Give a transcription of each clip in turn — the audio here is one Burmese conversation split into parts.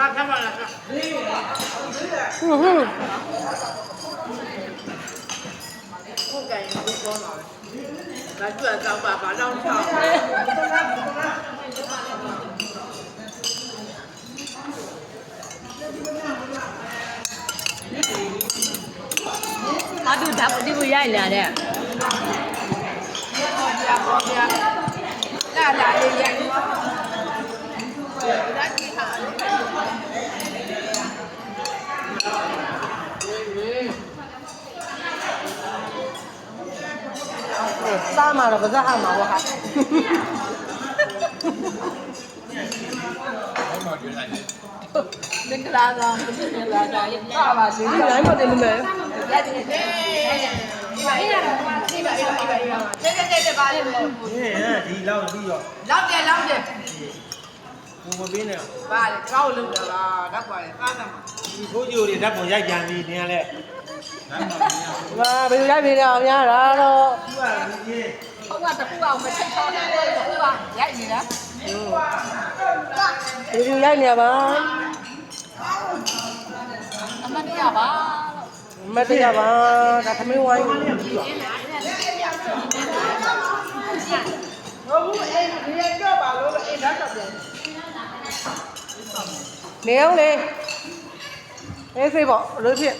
စားဖမ်းပါလားဟွန်းဟုတ်ကဲ့ဒီကောင်းပါလေဒါကျွတ်တောင်းပါဘာတော့ချောင်းအတူဓာတ်ဒီကိုရိုက်လာတဲ့ပေါ်ပြလာလေးရိုက်တော့ဒါကြည့်ဟာစားမှာတော့ပါးစပ်အောင်မှာပေါ့ဟာမင်္ဂလာဆောင်မင်္ဂလာဆောင်ပါပါစေ ဒီတိုင်းမတင်လို့မယ်ရတယ်ဒီပါရတာဒီပါရပါတဲ့ပါလေ ဒီလောက်ပြီးတော့ လောက်တယ် ကိုမပေးနဲ့ ပါလေကောက်လို့တာတော့ပါလေစားတယ်မှာ ဒီဖိုးကြီးတွေဓာတ်ပုံရိုက်ကြံပြီးနင်ကလည်းလမ်းမှာမရဟာဘယ်လိုလိုက်နေအောင်များတာတော့ ဘူးပါကြီး ဟုတ်ကတခုအောင်မချက်ချောင်းတယ်တခုကရိုက်နေတာ ဘယ်လိုရိုက်နေပါ အမတရားပါ မတရားပါဒါသမင်းဝိုင်း ဟုတ်ဘူးအဲ့ဒီရကြောပါလို့အဲ့ဒါတော့ပြန် နေအောင်လေအေးစိပေါ့လို့ဖြစ်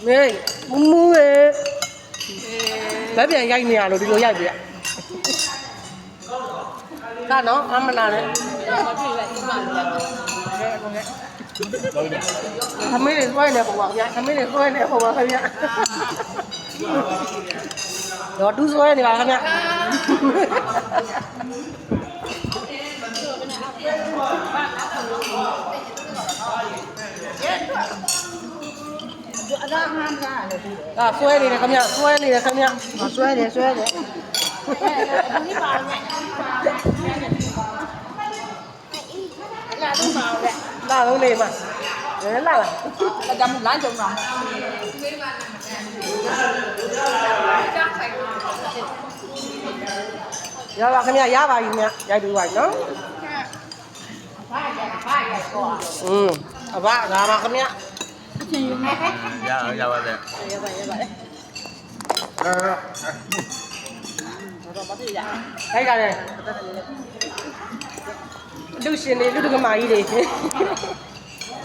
မေးမူးရဲ့လက်ပြန်ရိုက်နေရလို့ဒီလိုရိုက်ပြရကနော်အမနာနဲ့ မပြည့်လိုက်ဒီမှာလည်း သမင်းတွေဆွဲနေပုံပါခင်ဗျသမင်းတွေဆွဲနေပုံပါခင်ဗျတော့တူးဆွဲနေပါခင်ဗျအဒါမှန်းတာလေဒီ ဒါဆွဲနေတယ်ခင်ဗျဆွဲနေတယ်ခင်ဗျဆွဲတယ်ဆွဲတယ် ဒီပါနဲ့လာတော့ပါလေ လာလုံးလေးမှာလာလာ အကြမ်းလမ်းကြုံတာကြားဆိုင် ရပါခင်ဗျရပါပြီခင်ဗျရိုက်ပြီးပါနော်အဘငါပါခင်ဗျ ရပါလေ ထိုက်တာလေလူရှင်တွေလူတကမာကြီးတွေ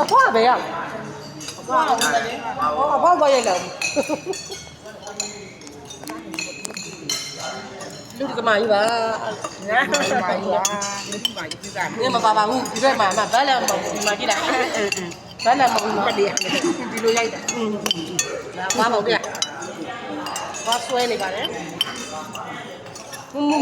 အဖွားပဲရအဖွားတော့ရိုက်တော့လူတကမာကြီးပါညာပါကြီးပါညမပါပါဘူးဒီဘက်မှာဗတ်လည်းမဟုတ်ဒီမှာကြည့်လိုက်ဗတ်လည်းမဟုတ်ဘူးတည်းဒီလိုရိုက်တာဘာမဟုတ်ပြဘာဆွဲနေပါလဲမူ